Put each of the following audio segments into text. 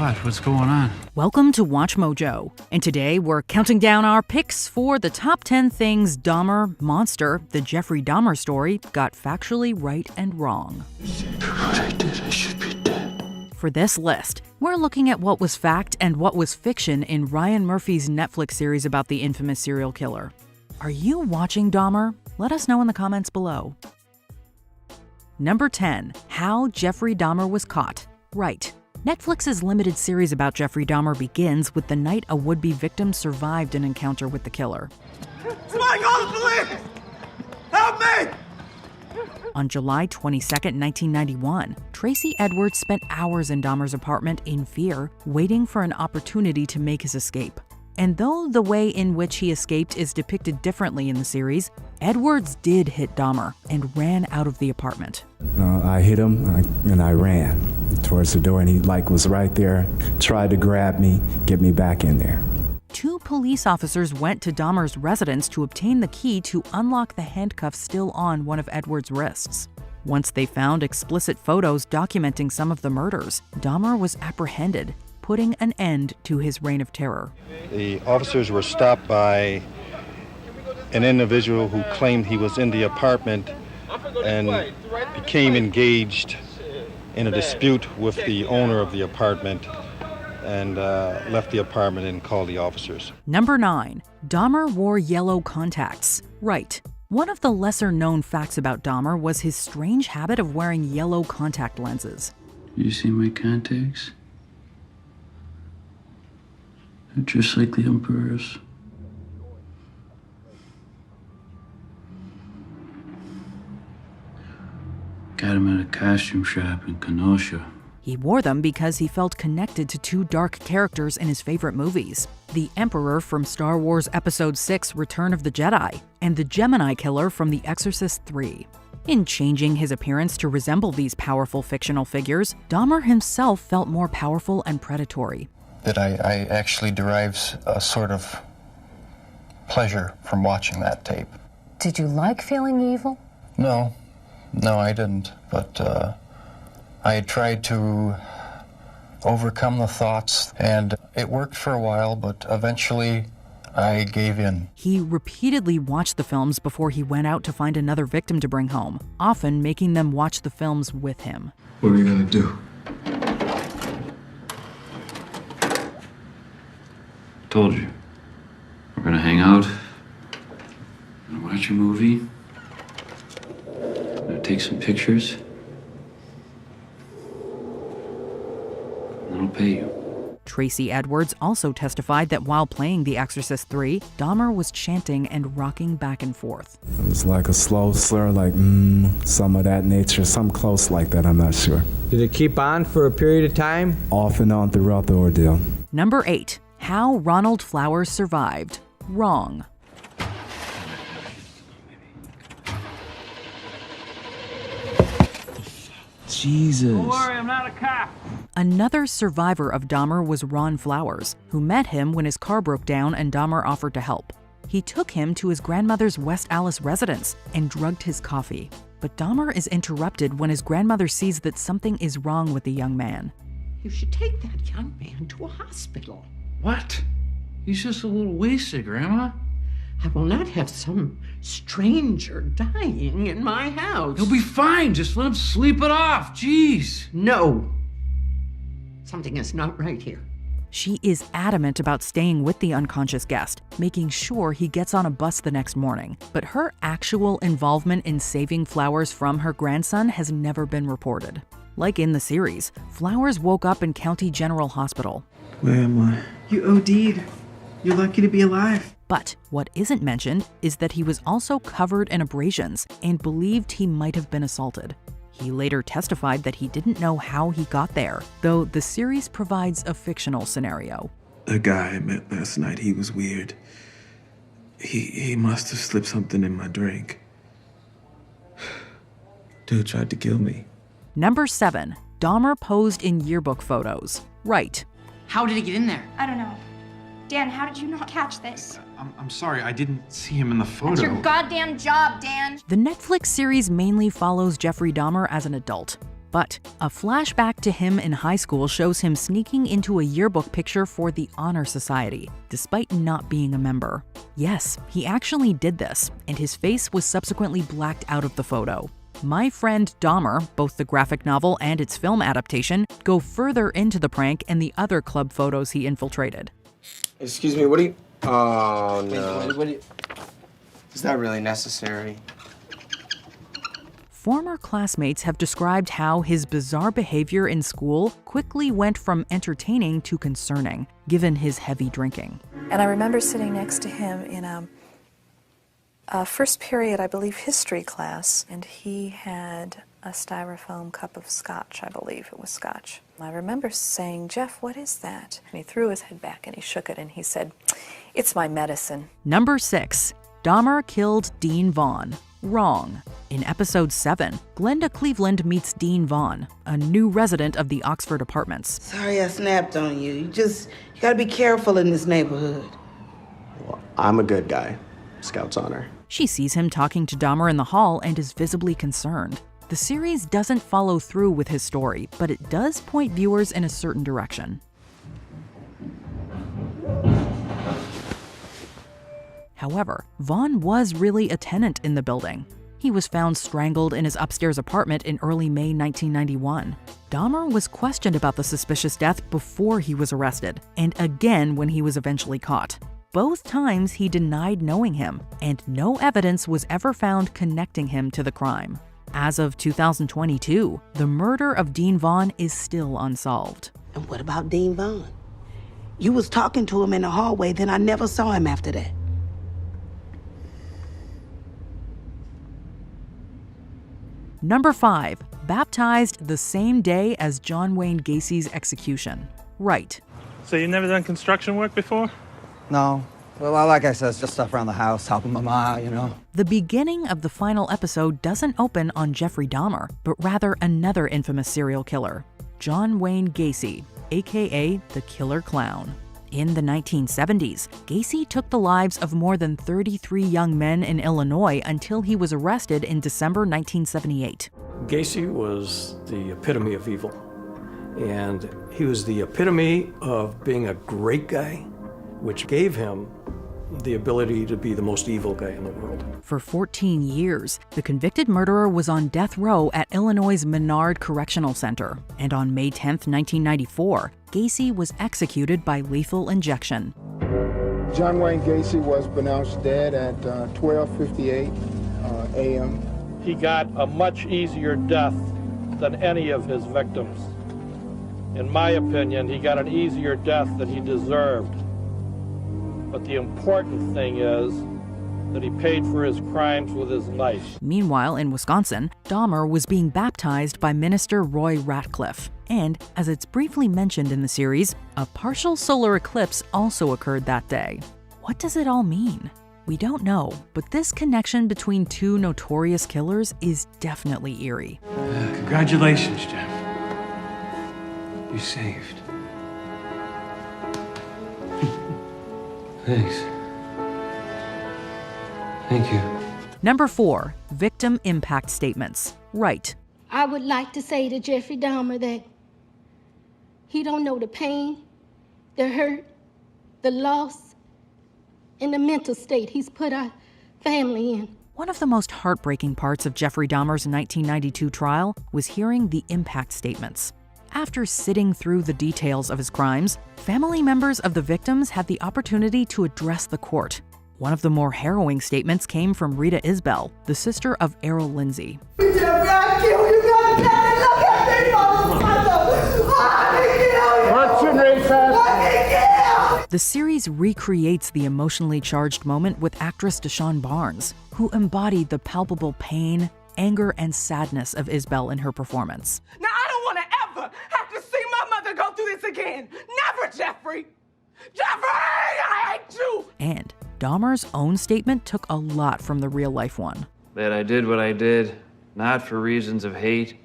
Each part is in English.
What? What's going on? Welcome to Watch Mojo, and today we're counting down our picks for the top 10 things Dahmer, Monster, the Jeffrey Dahmer Story, got factually right and wrong. What I did, I should be dead. For this list, we're looking at what was fact and what was fiction in Ryan Murphy's Netflix series about the infamous serial killer. Are you watching Dahmer? Let us know in the comments below. Number 10. How Jeffrey Dahmer Was Caught. Right. Netflix's limited series about Jeffrey Dahmer begins with the night a would-be victim survived an encounter with the killer. Somebody call the police! Help me! On July 22, 1991, Tracy Edwards spent hours in Dahmer's apartment in fear, waiting for an opportunity to make his escape. And though the way in which he escaped is depicted differently in the series, Edwards did hit Dahmer and ran out of the apartment. I hit him and I ran towards the door, and he was right there, tried to grab me, get me back in there. 2 police officers went to Dahmer's residence to obtain the key to unlock the handcuffs still on one of Edwards' wrists. Once they found explicit photos documenting some of the murders, Dahmer was apprehended, putting an end to his reign of terror. The officers were stopped by an individual who claimed he was in the apartment and became engaged in a dispute with the owner of the apartment and left the apartment and called the officers. Number 9. Dahmer wore yellow contacts. Right. One of the lesser-known facts about Dahmer was his strange habit of wearing yellow contact lenses. You see my contacts? They're just like the Emperor's. Got him at a costume shop in Kenosha. He wore them because he felt connected to 2 dark characters in his favorite movies: the Emperor from Star Wars Episode 6: Return of the Jedi, and the Gemini Killer from The Exorcist III. In changing his appearance to resemble these powerful fictional figures, Dahmer himself felt more powerful and predatory. That I actually derives a sort of pleasure from watching that tape. Did you like feeling evil? No, I didn't. But I had tried to overcome the thoughts, and it worked for a while, but eventually I gave in. He repeatedly watched the films before he went out to find another victim to bring home, often making them watch the films with him. What are you gonna do? Told you. We're gonna hang out. Gonna watch a movie. Gonna take some pictures. And then I'll pay you. Tracy Edwards also testified that while playing The Exorcist III, Dahmer was chanting and rocking back and forth. It was like a slow slur, like some of that nature, some close like that, I'm not sure. Did it keep on for a period of time? Off and on throughout the ordeal. Number 8. How Ronald Flowers survived. Wrong. Jesus. Don't worry, I'm not a cop. Another survivor of Dahmer was Ron Flowers, who met him when his car broke down and Dahmer offered to help. He took him to his grandmother's West Allis residence and drugged his coffee. But Dahmer is interrupted when his grandmother sees that something is wrong with the young man. You should take that young man to a hospital. What? He's just a little wasted, Grandma. I will not have some stranger dying in my house. He'll be fine. Just let him sleep it off. Jeez. No. Something is not right here. She is adamant about staying with the unconscious guest, making sure he gets on a bus the next morning. But her actual involvement in saving Flowers from her grandson has never been reported. Like in the series, Flowers woke up in County General Hospital. Where am I? You OD'd. You're lucky to be alive. But what isn't mentioned is that he was also covered in abrasions and believed he might have been assaulted. He later testified that he didn't know how he got there, though the series provides a fictional scenario. A guy I met last night, he was weird. He must have slipped something in my drink. Dude tried to kill me. Number 7. Dahmer posed in yearbook photos. Right. How did he get in there? I don't know. Dan, how did you not catch this? I'm sorry, I didn't see him in the photo. That's your goddamn job, Dan. The Netflix series mainly follows Jeffrey Dahmer as an adult. But a flashback to him in high school shows him sneaking into a yearbook picture for the Honor Society, despite not being a member. Yes, he actually did this, and his face was subsequently blacked out of the photo. My Friend Dahmer, both the graphic novel and its film adaptation, go further into the prank and the other club photos he infiltrated. Excuse me, what do you... Oh, no. Is that really necessary? Former classmates have described how his bizarre behavior in school quickly went from entertaining to concerning, given his heavy drinking. And I remember sitting next to him in a first period, I believe, history class, and he had a styrofoam cup of scotch, I believe it was scotch. I remember saying, "Jeff, what is that?" And he threw his head back and he shook it and he said, "It's my medicine." Number 6. Dahmer killed Dean Vaughn. Wrong. In episode 7, Glenda Cleveland meets Dean Vaughn, a new resident of the Oxford Apartments. Sorry I snapped on you. You gotta be careful in this neighborhood. Well, I'm a good guy. Scout's honor. She sees him talking to Dahmer in the hall and is visibly concerned. The series doesn't follow through with his story, but it does point viewers in a certain direction. However, Vaughn was really a tenant in the building. He was found strangled in his upstairs apartment in early May 1991. Dahmer was questioned about the suspicious death before he was arrested, and again when he was eventually caught. Both times he denied knowing him, and no evidence was ever found connecting him to the crime. As of 2022, the murder of Dean Vaughn is still unsolved. And what about Dean Vaughn? You was talking to him in the hallway, then I never saw him after that. Number 5. Baptized the same day as John Wayne Gacy's execution. Right. So you've never done construction work before? No. Well, like I said, it's just stuff around the house, helping Mama, you know. The beginning of the final episode doesn't open on Jeffrey Dahmer, but rather another infamous serial killer, John Wayne Gacy, aka the Killer Clown. In the 1970s, Gacy took the lives of more than 33 young men in Illinois until he was arrested in December 1978. Gacy was the epitome of evil, and he was the epitome of being a great guy, which gave him the ability to be the most evil guy in the world. For 14 years, the convicted murderer was on death row at Illinois' Menard Correctional Center, and on May 10, 1994, Gacy was executed by lethal injection. John Wayne Gacy was pronounced dead at 12:58 a.m. He got a much easier death than any of his victims. In my opinion, he got an easier death than he deserved. But the important thing is that he paid for his crimes with his life. Meanwhile, in Wisconsin, Dahmer was being baptized by Minister Roy Ratcliffe. And, as it's briefly mentioned in the series, a partial solar eclipse also occurred that day. What does it all mean? We don't know, but this connection between two notorious killers is definitely eerie. Congratulations, Jeff. You're saved. Thanks. Thank you. Number 4. Victim impact statements. Right. I would like to say to Jeffrey Dahmer that he don't know the pain, the hurt, the loss, and the mental state he's put our family in. One of the most heartbreaking parts of Jeffrey Dahmer's 1992 trial was hearing the impact statements. After sitting through the details of his crimes, family members of the victims had the opportunity to address the court. One of the more harrowing statements came from Rita Isbell, the sister of Errol Lindsay. Jeffrey, I killed you, God damn it! Look at me, motherfucker! The series recreates the emotionally charged moment with actress Deshawn Barnes, who embodied the palpable pain, anger, and sadness of Isbell in her performance. Now, I don't want to ever have to see my mother go through this again. Never, Jeffrey! Jeffrey, I hate you! And Dahmer's own statement took a lot from the real-life one. That I did what I did, not for reasons of hate.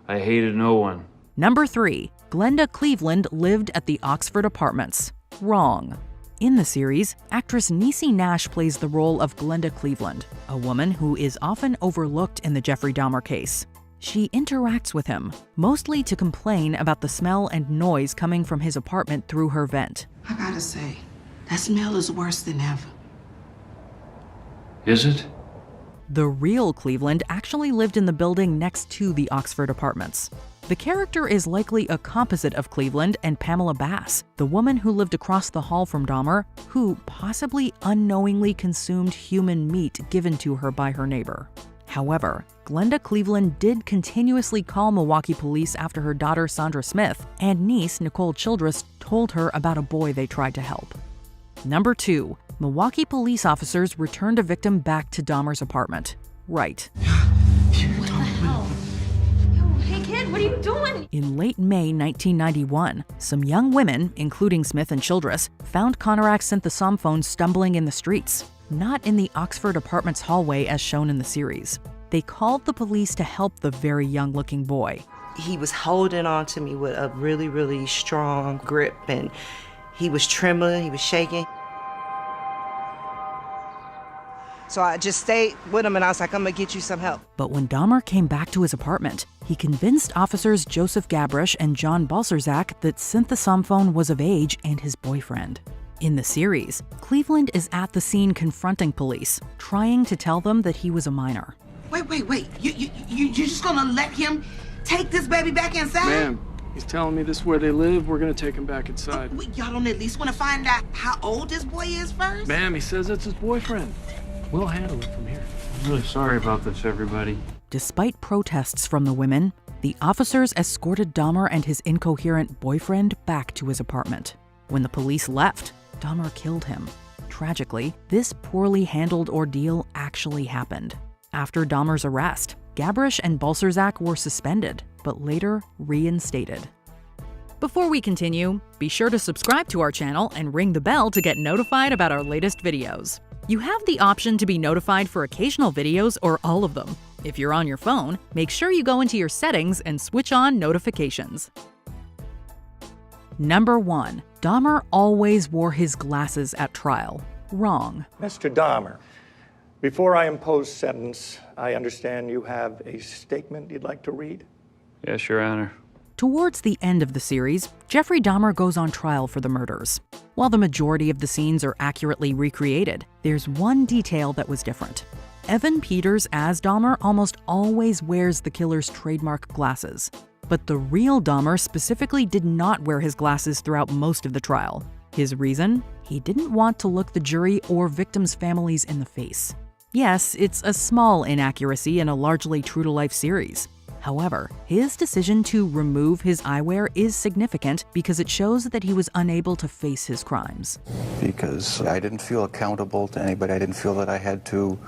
I hated no one. Number 3. Glenda Cleveland lived at the Oxford Apartments. Wrong. In the series, actress Niecy Nash plays the role of Glenda Cleveland, a woman who is often overlooked in the Jeffrey Dahmer case. She interacts with him, mostly to complain about the smell and noise coming from his apartment through her vent. I gotta say, that smell is worse than ever. Is it? The real Cleveland actually lived in the building next to the Oxford apartments. The character is likely a composite of Cleveland and Pamela Bass, the woman who lived across the hall from Dahmer, who possibly unknowingly consumed human meat given to her by her neighbor. However, Glenda Cleveland did continuously call Milwaukee police after her daughter Sandra Smith and niece Nicole Childress told her about a boy they tried to help. Number 2. Milwaukee police officers returned a victim back to Dahmer's apartment. Right. What the hell? Yo, hey kid, what are you doing? In late May 1991, some young women, including Smith and Childress, found Conorak's synthesophone stumbling in the streets, not in the Oxford apartment's hallway as shown in the series. They called the police to help the very young-looking boy. He was holding on to me with a really, really strong grip, and he was trembling, he was shaking. So I just stayed with him, and I was like, I'm gonna get you some help. But when Dahmer came back to his apartment, he convinced officers Joseph Gabrish and John Balserzak that synthesophone was of age and his boyfriend. In the series, Cleveland is at the scene confronting police, trying to tell them that he was a minor. Wait. You just gonna let him take this baby back inside? Ma'am, he's telling me this is where they live. We're gonna take him back inside. Y'all don't at least want to find out how old this boy is first? Ma'am, he says it's his boyfriend. We'll handle it from here. I'm really sorry about this, everybody. Despite protests from the women, the officers escorted Dahmer and his incoherent boyfriend back to his apartment. When the police left, Dahmer killed him. Tragically, this poorly handled ordeal actually happened. After Dahmer's arrest, Gabrish and Balserzak were suspended, but later reinstated. Before we continue, be sure to subscribe to our channel and ring the bell to get notified about our latest videos. You have the option to be notified for occasional videos or all of them. If you're on your phone, make sure you go into your settings and switch on notifications. Number 1. Dahmer always wore his glasses at trial. Wrong. Mr. Dahmer, before I impose sentence, I understand you have a statement you'd like to read? Yes, Your Honor. Towards the end of the series, Jeffrey Dahmer goes on trial for the murders. While the majority of the scenes are accurately recreated, there's one detail that was different. Evan Peters as Dahmer almost always wears the killer's trademark glasses. But the real Dahmer specifically did not wear his glasses throughout most of the trial. His reason? He didn't want to look the jury or victims' families in the face. Yes, it's a small inaccuracy in a largely true-to-life series. However, his decision to remove his eyewear is significant because it shows that he was unable to face his crimes. Because I didn't feel accountable to anybody. I didn't feel that I had to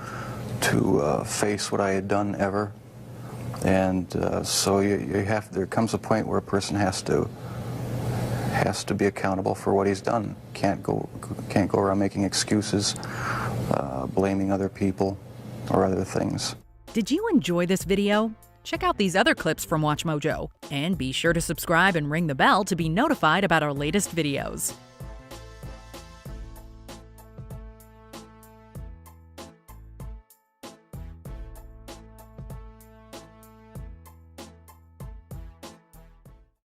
face what I had done ever. And so there comes a point where a person has to be accountable for what he's done. Can't go around making excuses, blaming other people or other things. Did you enjoy this video? Check out these other clips from WatchMojo, and be sure to subscribe and ring the bell to be notified about our latest videos.